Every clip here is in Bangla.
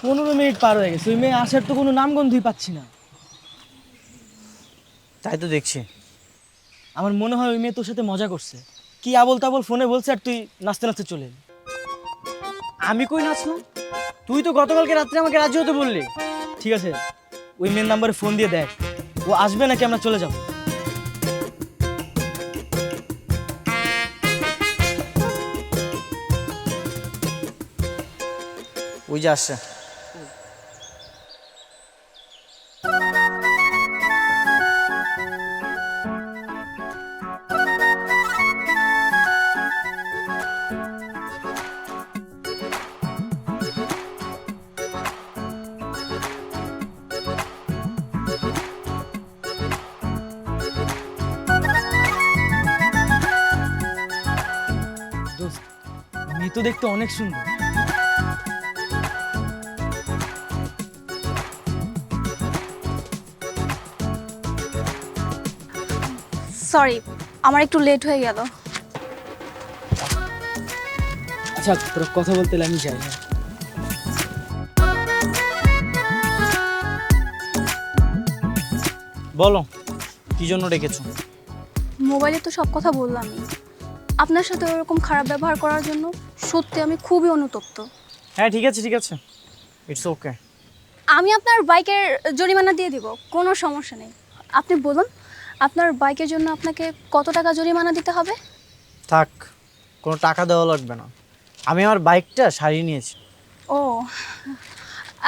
15 মিনিট পার হয়ে গেছে, ওই মেয়ে আসার তো কোনো নামগন্ধই পাচ্ছি না। তাই তো দেখছি। আমার মনে হয় ওই মেয়ে তোর সাথে মজা করছে, কি আবল তাবল ফোনে বলছে আর তুই নাচতে নাচতে চলে এলি। আমি কই নাচলাম? তুই তো গতকালকে রাত্রে আমাকে রাজি হতে বললি। ঠিক আছে, ওই মেয়ের নাম্বারে ফোন দিয়ে দেখ ও আসবে নাকি আমরা চলে যাব। ওই যে আসছে। দোস্ত, মেয়ে তো দেখতে অনেক সুন্দর। সরি, আমার একটু লেট হয়ে গেল। আচ্ছা তোরা কথা বলতে হলে আমি যাই। হ্যাঁ বলো, কি জন্য ডেকেছো? মোবাইলে তো সব কথা বললামই। আপনার সাথে ওরকম খারাপ ব্যবহার করার জন্য সত্যি আমি খুবই অনুতপ্ত। হ্যাঁ ঠিক আছে, ঠিক আছে, ইটস ওকে। আমি আপনার বাইকের জরিমানা দিয়ে দিব, কোনো সমস্যা নেই। আপনি বলুন, আপনার বাইকের জন্য আপনাকে কত টাকা জরিমানা দিতে হবে? থাক, কোনো টাকা দেওয়া লাগবে না, আমি আমার বাইকটা সারিয়ে নিয়েছি। ও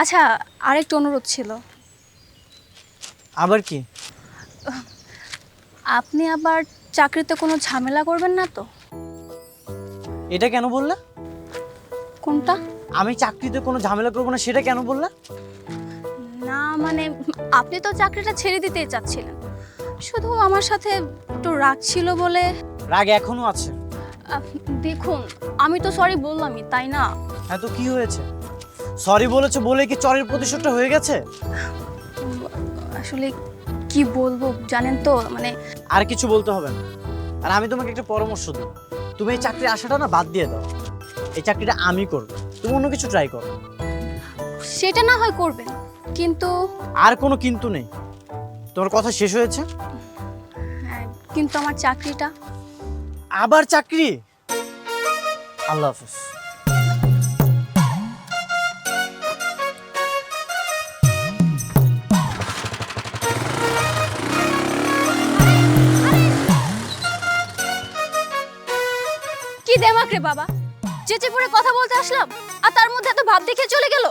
আচ্ছা, আরেকটু অনুরোধ ছিল। আবার কি? আপনি আবার চাকরিতে কোনো ঝামেলা করবেন না তো? এটা কেন বললে? কোনটা? আমি চাকরিতে কোনো ঝামেলা করবো না সেটা কেন বললে? না মানে, আপনি তো চাকরিটা ছেড়ে দিতেই চাচ্ছিলেন, শুধু আমার সাথে একটু রাগ ছিল বলে। রাগ এখনো আছে। দেখুন, আমি তো সরি বললামই, তাই না? হ্যাঁ তো কি হয়েছে? সরি বলেছো বলে কি চরের প্রতিশোধটা হয়ে গেছে? আসলে কি বলবো জানেন তো, মানে আর কিছু বলতে হবে না। আর আমি তোমাকে একটা পরামর্শ দিই, তুমি এই চাকরি আশাটা না বাদ দিয়ে দাও। এই চাকরিটা আমি করবো, তুমি অন্য কিছু ট্রাই করো। সেটা না হয় করবেন, কিন্তু আর কোনো কিন্তু নেই, তোমার কথা শেষ হয়েছে। হ্যাঁ, কিন্তু আমার চাকরিটা। আবার চাকরি? আল্লাহ হাফেজ। কি দেমাক রে বাবা, চেঁচে পড়ে কথা বলতে আসলাম আর তার মধ্যে এত ভাব দেখে চলে গেল।